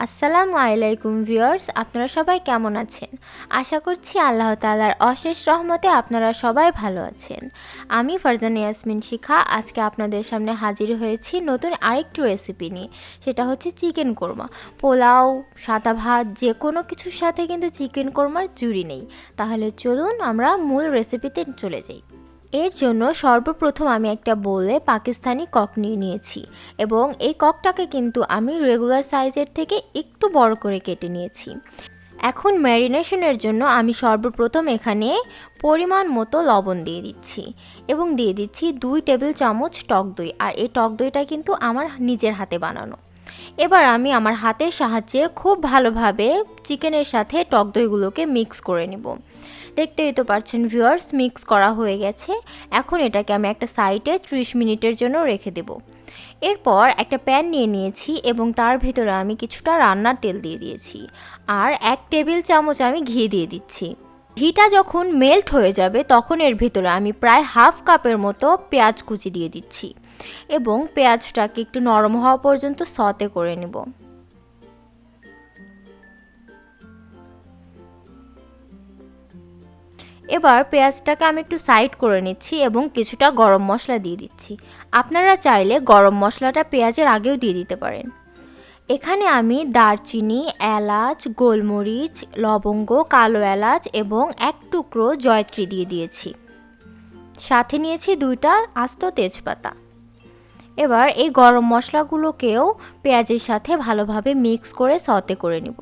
আসসালামু আলাইকুম ভিউয়ার্স, আপনারা সবাই কেমন আছেন? আশা করছি আল্লাহ তাআলার অশেষ রহমতে আপনারা সবাই ভালো আছেন। আমি ফারজানা ইয়াসমিন শিখা আজকে আপনাদের সামনে হাজির হয়েছি নতুন আরেকটি রেসিপি নিয়ে। সেটা হচ্ছে চিকেন কোরমা। পোলাও, সাদা ভাত যে কোনো কিছুর সাথে কিন্তু চিকেন কোরমার জুড়ি নেই। তাহলে চলুন আমরা মূল রেসিপিতে চলে যাই। এর জন্য সর্বপ্রথম আমি একটা বোলে পাকিস্তানি কক নিয়ে নিয়েছি এবং এই ককটাকে কিন্তু আমি রেগুলার সাইজের থেকে একটু বড় করে কেটে নিয়েছি। এখন ম্যারিনেশনের জন্য আমি সর্বপ্রথম এখানে পরিমাণ মতো লবণ দিয়ে দিচ্ছি এবং দিয়ে দিচ্ছি 2 টেবিল চামচ টক দই। আর এই টক দইটা কিন্তু আমার নিজের হাতে বানানো। এবার আমি আমার হাতের সাহায্যে খুব ভালোভাবে চিকেনের সাথে টক দইগুলোকে মিক্স করে নেব। দেখতেই তো পাচ্ছেন ভিউয়ার্স, মিক্স করা হয়ে গেছে। এখন এটাকে আমি একটা সাইডে 30 মিনিটের জন্য রেখে দেব। এরপর একটা প্যান নিয়ে নিয়েছি এবং তার ভিতরে আমি কিছুটা রান্নার তেল দিয়ে দিয়েছি আর 1 টেবিল চামচ আমি ঘি দিয়ে দিচ্ছি। ঘিটা যখন মেল্ট হয়ে যাবে তখন এর ভিতরে আমি প্রায় হাফ কাপের মতো পেঁয়াজ কুচি দিয়ে দিচ্ছি এবং পেঁয়াজটাকে একটু নরম হওয়া পর্যন্ত সতে করে নেব। এবার পেঁয়াজটাকে আমি একটু সাইড করে নিচ্ছি এবং কিছুটা গরম মশলা দিয়ে দিচ্ছি। আপনারা চাইলে গরম মশলাটা পেঁয়াজের আগেও দিয়ে দিতে পারেন। এখানে আমি দারচিনি, এলাচ, গোলমরিচ, লবঙ্গ, কালো এলাচ এবং 1 টুকরো জয়ত্রী দিয়ে দিয়েছি। সাথে নিয়েছি 2টা আস্ত তেজপাতা। এবার এই গরম মশলাগুলোকেও পেঁয়াজের সাথে ভালোভাবে মিক্স করে সতে করে নিব।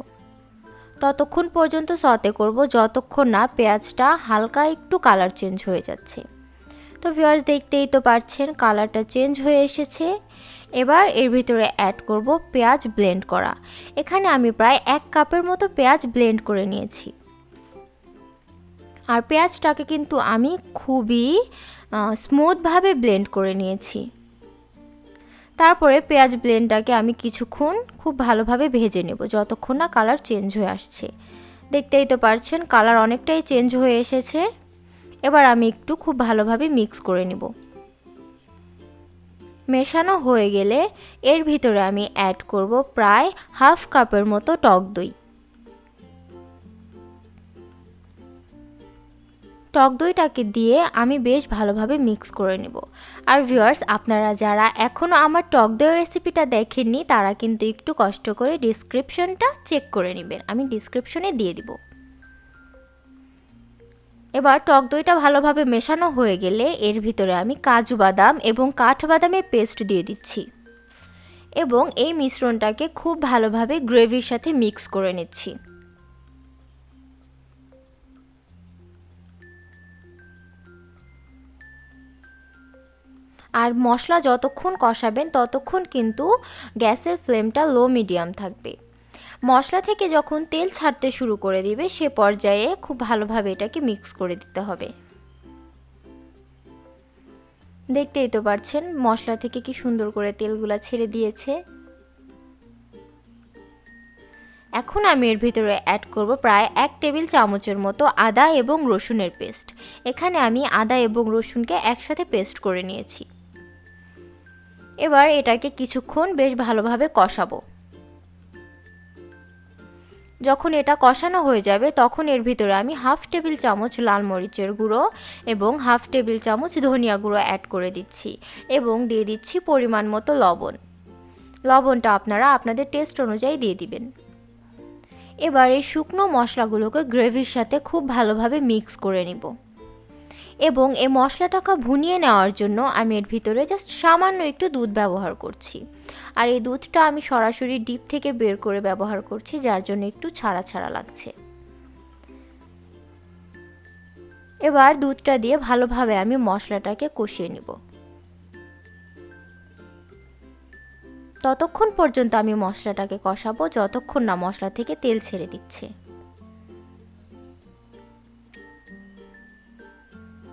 ততক্ষণ পর্যন্ত সতে করব যতক্ষণ না পেঁয়াজটা হালকা একটু কালার চেঞ্জ হয়ে যাচ্ছে। তো ভিউয়ার্স, দেখতেই তো পাচ্ছেন কালারটা চেঞ্জ হয়ে এসেছে। এবার এর ভিতরে অ্যাড করব পেঁয়াজ ব্লেন্ড করা। এখানে আমি প্রায় 1 কাপের মতো পেঁয়াজ ব্লেন্ড করে নিয়েছি। আর পেঁয়াজটাকে কিন্তু আমি খুবই স্মুথভাবে ব্লেন্ড করে নিয়েছি। তারপরে পেঁয়াজ ব্লেন্ডটাকে আমি কিছুক্ষণ খুব ভালোভাবে ভেজে নেব যতক্ষণ না কালার চেঞ্জ হয়ে আসছে। দেখতেই তো পারছেন কালার অনেকটাই চেঞ্জ হয়ে এসেছে। এবার আমি একটু খুব ভালোভাবে মিক্স করে নেব। মেশানো হয়ে গেলে এর ভিতরে আমি অ্যাড করব প্রায় হাফ কাপের মতো টক দই। টক দইটাকে দিয়ে আমি বেশ ভালোভাবে মিক্স করে নেব। আর ভিউয়ার্স, আপনারা যারা এখনও আমার টক দইয়ের রেসিপিটা দেখেননি তারা কিন্তু একটু কষ্ট করে ডেসক্রিপশনটা চেক করে নেবেন, আমি ডেসক্রিপশনে দিয়ে দিব। এবার টক দইটা ভালোভাবে মেশানো হয়ে গেলে এর ভিতরে আমি কাজু বাদাম এবং কাঠবাদামের পেস্ট দিয়ে দিচ্ছি এবং এই মিশ্রণটাকে খুব ভালোভাবে গ্রেভির সাথে মিক্স করে নিচ্ছি। আর মশলা যতক্ষণ কষাবেন ততক্ষণ কিন্তু গ্যাসের ফ্লেমটা লো মিডিয়াম থাকবে। মশলা থেকে যখন তেল ছাড়তে শুরু করে দিবে সে পর্যায়ে খুব ভালোভাবে এটাকে মিক্স করে দিতে হবে। দেখতেই তো পাচ্ছেন মশলা থেকে কি সুন্দর করে তেলগুলা ছেড়ে দিয়েছে। এখন আমি এর ভিতরে অ্যাড করব প্রায় 1 টেবিল চামচের মতো আদা এবং রসুনের পেস্ট। এখানে আমি আদা এবং রসুনকে একসাথে পেস্ট করে নিয়েছি। এবার এটাকে কিছুক্ষণ বেশ ভালোভাবে কষাবো। যখন এটা কষানো হয়ে যাবে তখন এর ভিতরে আমি হাফ টেবিল চামচ লাল মরিচের গুঁড়ো এবং হাফ টেবিল চামচ ধনিয়া গুঁড়ো অ্যাড করে দিচ্ছি এবং দিয়ে দিচ্ছি পরিমাণ মতো লবণ। লবণটা আপনারা আপনাদের টেস্ট অনুযায়ী দিয়ে দিবেন। এবার এই শুকনো মশলাগুলোকে গ্রেভির সাথে খুব ভালোভাবে মিক্স করে নিব এবং এই মশলাটাকে ভুনিয়ে নেওয়ার জন্য আমি এর ভিতরে জাস্ট সামান্য একটু দুধ ব্যবহার করছি। আর এই দুধটা আমি সরাসরি ডিপ থেকে বের করে ব্যবহার করছি, যার জন্য একটু ছাড়া ছাড়া লাগছে। এবার দুধটা দিয়ে ভালোভাবে আমি মশলাটাকে কষিয়ে নিব। ততক্ষণ পর্যন্ত আমি মশলাটাকে কষাবো যতক্ষণ না মশলা থেকে তেল ছেড়ে দিচ্ছে।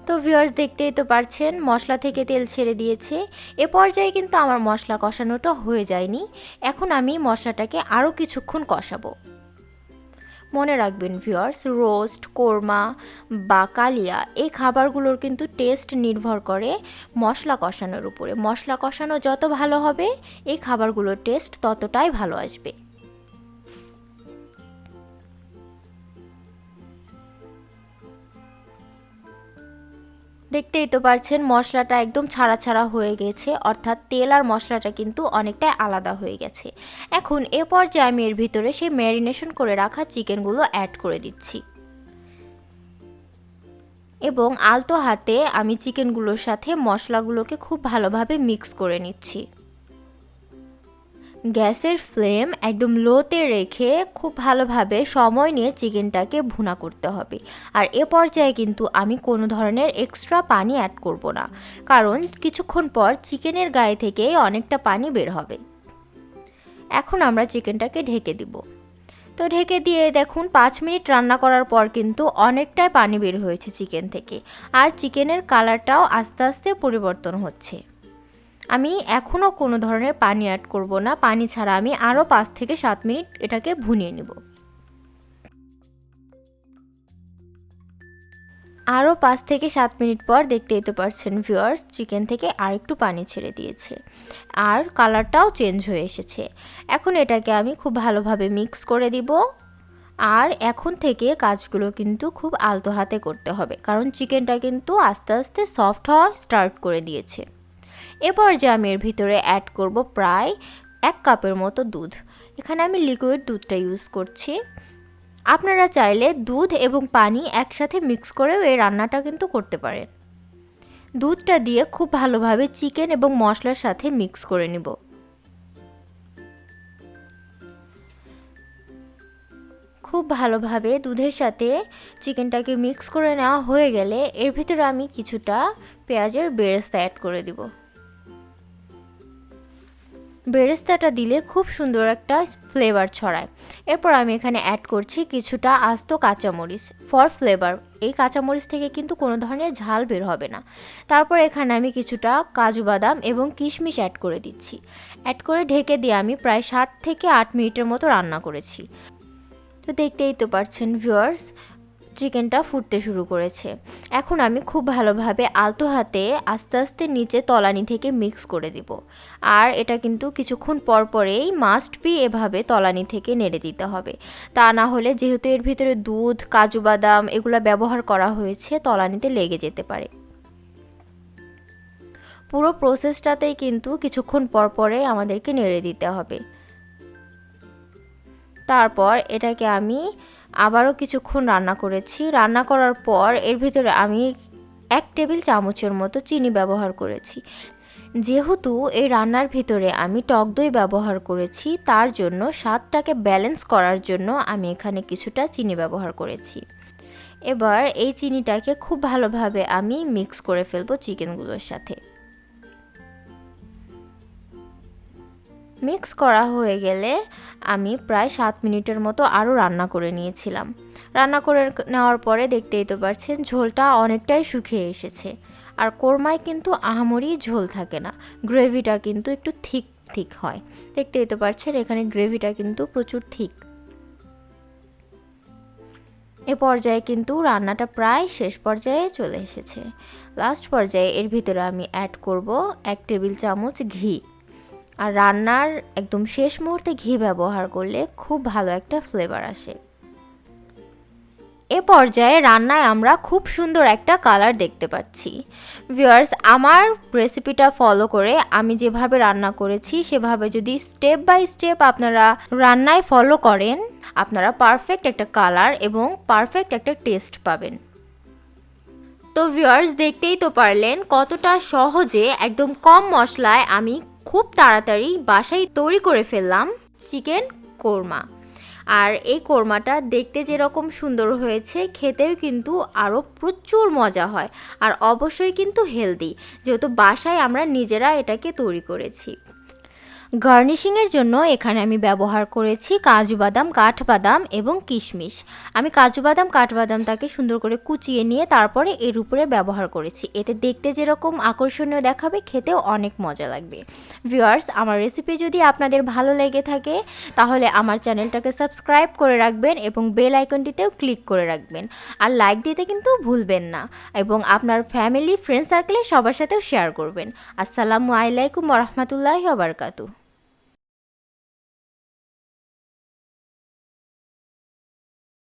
তো ভিউয়ার্স, দেখতেই তো পারছেন মশলা থেকে তেল ছেড়ে দিয়েছে। এ পর্যায়ে কিন্তু আমার মশলা কষানোটা হয়ে যায়নি। এখন আমি মশলাটাকে আরও কিছুক্ষণ কষাবো। মনে রাখবেন ভিউয়ার্স, রোস্ট, কোরমা বা কালিয়া এই খাবারগুলোর কিন্তু টেস্ট নির্ভর করে মশলা কষানোর উপরে। মশলা কষানো যত ভালো হবে এই খাবারগুলোর টেস্ট ততটাই ভালো আসবে। দেখতেই তো পারছেন মশলাটা একদম ছাড়া ছাড়া হয়ে গেছে, অর্থাৎ তেল আর মশলাটা কিন্তু অনেকটাই আলাদা হয়ে গেছে। এখন এ পর্যায়ে আমি এর ভিতরে সেই ম্যারিনেশন করে রাখা চিকেনগুলো অ্যাড করে দিচ্ছি এবং আলতো হাতে আমি চিকেনগুলোর সাথে মশলাগুলোকে খুব ভালোভাবে মিক্স করে নিচ্ছি। গ্যাসের ফ্লেম একদম লোতে রেখে খুব ভালোভাবে সময় নিয়ে চিকেনটাকে ভুনা করতে হবে। আর এ পর্যায়ে কিন্তু আমি কোনো ধরনের এক্সট্রা পানি অ্যাড করব না, কারণ কিছুক্ষণ পর চিকেনের গায়ে থেকে অনেকটা পানি বের হবে। এখন আমরা চিকেনটাকে ঢেকে দিব। তো ঢেকে দিয়ে দেখুন 5 মিনিট রান্না করার পর কিন্তু অনেকটাই পানি বের হয়েছে চিকেন থেকে, আর চিকেনের কালারটাও আস্তে আস্তে পরিবর্তন হচ্ছে। আমি এখনও কোনো ধরনের পানি অ্যাড করব না, পানি ছাড়া আমি আরও 5 থেকে 7 মিনিট এটাকে ভুনিয়ে নিব। আরও 5 থেকে 7 মিনিট পর দেখতেই তো পারছেন ভিউয়ার্স, চিকেন থেকে আরেকটু পানি ছেড়ে দিয়েছে আর কালারটাও চেঞ্জ হয়ে এসেছে। এখন এটাকে আমি খুব ভালোভাবে মিক্স করে দিব। আর এখন থেকে কাজগুলো কিন্তু খুব আলতো হাতে করতে হবে, কারণ চিকেনটা কিন্তু আস্তে আস্তে সফট হওয়া স্টার্ট করে দিয়েছে। এরপর যে আমি এর ভিতরে অ্যাড করব প্রায় 1 কাপের মতো দুধ। এখানে আমি লিকুইড দুধটা ইউজ করছি। আপনারা চাইলে দুধ এবং পানি একসাথে মিক্স করেও এই রান্নাটা কিন্তু করতে পারেন। দুধটা দিয়ে খুব ভালোভাবে চিকেন এবং মশলার সাথে মিক্স করে নিব। খুব ভালোভাবে দুধের সাথে চিকেনটাকে মিক্স করে নেওয়া হয়ে গেলে এর ভিতরে আমি কিছুটা পেঁয়াজের বেরেস্তা অ্যাড করে দিব। বেরেস্তাটা দিলে খুব সুন্দর একটা ফ্লেভার ছড়ায়। এরপর আমি এখানে অ্যাড করছি কিছুটা আস্ত কাঁচামরিচ ফর ফ্লেভার। এই কাঁচামরিচ থেকে কিন্তু কোনো ধরনের ঝাল বের হবে না। তারপর এখানে আমি কিছুটা কাজু বাদাম এবং কিশমিশ অ্যাড করে দিচ্ছি। অ্যাড করে ঢেকে দিয়ে আমি প্রায় 7 থেকে 8 মিনিটের মতো রান্না করেছি। তো দেখতেই তো পারছেন ভিউয়ার্স, চিকেনটা ফুটতে শুরু করেছে। এখন আমি খুব ভালোভাবে আলতো হাতে আস্তে আস্তে নিচে তলানি থেকে মিক্স করে দিব। আর এটা কিন্তু কিছুক্ষণ পর পরেই মাস্ট বি এভাবে তলানি থেকে নেড়ে দিতে হবে, তা না হলে যেহেতু এর ভিতরে দুধ কাজু বাদাম এগুলো ব্যবহার করা হয়েছে তলানিতে লেগে যেতে পারে। পুরো প্রসেসটাতেই কিন্তু কিছুক্ষণ পর পরে আমাদেরকে নেড়ে দিতে হবে। তারপর এটাকে আমি আবারও কিছুক্ষণ রান্না করেছি। রান্না করার পর এর ভিতরে আমি 1 টেবিল চামচের মতো চিনি ব্যবহার করেছি। যেহেতু এই রান্নার ভিতরে আমি টক দই ব্যবহার করেছি, তার জন্য স্বাদটাকে ব্যালেন্স করার জন্য আমি এখানে কিছুটা চিনি ব্যবহার করেছি। এবার এই চিনিটাকে খুব ভালোভাবে আমি মিক্স করে ফেলবো চিকেনগুলোর সাথে। মিক্স করা হয়ে গেলে আমি প্রায় 7 মিনিটের মতো আরও রান্না করে নিয়েছিলাম। রান্না করে নেওয়ার পরে দেখতেই তো পারছেন ঝোলটা অনেকটাই শুকিয়ে এসেছে। আর কোরমায় কিন্তু আহামরি ঝোল থাকে না, গ্রেভিটা কিন্তু একটু থিক থিক হয়। দেখতেই তো পারছেন এখানে গ্রেভিটা কিন্তু প্রচুর থিক। এ পর্যায়ে কিন্তু রান্নাটা প্রায় শেষ পর্যায়ে চলে এসেছে। লাস্ট পর্যায়ে এর ভিতরে আমি অ্যাড করব 1 টেবিল চামচ ঘি। আর রান্নার একদম শেষ মুহূর্তে ঘি ব্যবহার করলে খুব ভালো একটা ফ্লেভার আসে। এ পর্যায়ে রান্নায় আমরা খুব সুন্দর একটা কালার দেখতে পাচ্ছি। ভিউয়ার্স, আমার রেসিপিটা ফলো করে আমি যেভাবে রান্না করেছি সেভাবে যদি স্টেপ বাই স্টেপ আপনারা রান্নায় ফলো করেন, আপনারা পারফেক্ট একটা কালার এবং পারফেক্ট একটা টেস্ট পাবেন। তো ভিউয়ার্স, দেখতেই তো পারলেন কতটা সহজে একদম কম মশলায় আমি খুব তাড়াতাড়ি বাসায় তৈরি করে ফেললাম চিকেন কোরমা। আর এই কোরমাটা দেখতে যেরকম সুন্দর হয়েছে, খেতেও কিন্তু আরও প্রচুর মজা হয়। আর অবশ্যই কিন্তু হেলদি, যেহেতু বাসায় আমরা নিজেরা এটাকে তৈরি করেছি। গার্নিশিংয়ের জন্য এখানে আমি ব্যবহার করেছি কাজু বাদাম কাঠবাদাম এবং কিশমিশ। আমি কাজু বাদাম কাঠবাদামটাকে সুন্দর করে কুচিয়ে নিয়ে তারপরে এর উপরে ব্যবহার করেছি। এতে দেখতে যেরকম আকর্ষণীয় দেখাবে, খেতেও অনেক মজা লাগবে। ভিউয়ার্স, আমার রেসিপি যদি আপনাদের ভালো লেগে থাকে তাহলে আমার চ্যানেলটাকে সাবস্ক্রাইব করে রাখবেন এবং বেল আইকনটিতেও ক্লিক করে রাখবেন। আর লাইক দিতে কিন্তু ভুলবেন না, এবং আপনার ফ্যামিলি ফ্রেন্ড সার্কেলে সবার সাথেও শেয়ার করবেন। আসসালামু আলাইকুম ওয়া রাহমাতুল্লাহি ওয়া বারাকাতুহু।